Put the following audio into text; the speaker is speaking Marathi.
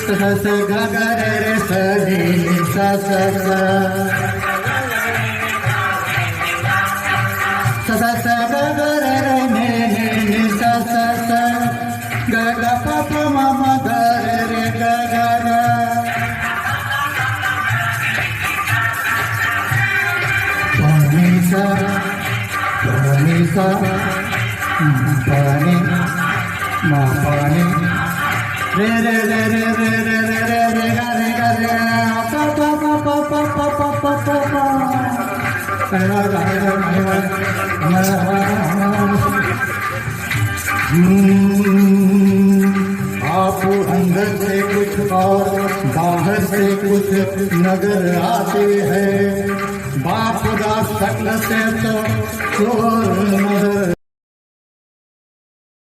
स स ग ग रे रे स नी नी सा सा सा स स स ग ग रे रे ने ने नि सा सा सा ग ग प प म म ग रे रे ग ग ग प नि सा पानी मा पानी रे रे रे रे रे रे रे रे रे गा रे गा रे पा पा पा पा पा पा पा पा पा पा आप अंदर से कुछ और बाहर से कुछ नजर आते हैं बाप का शक्ल से तो चोर नजर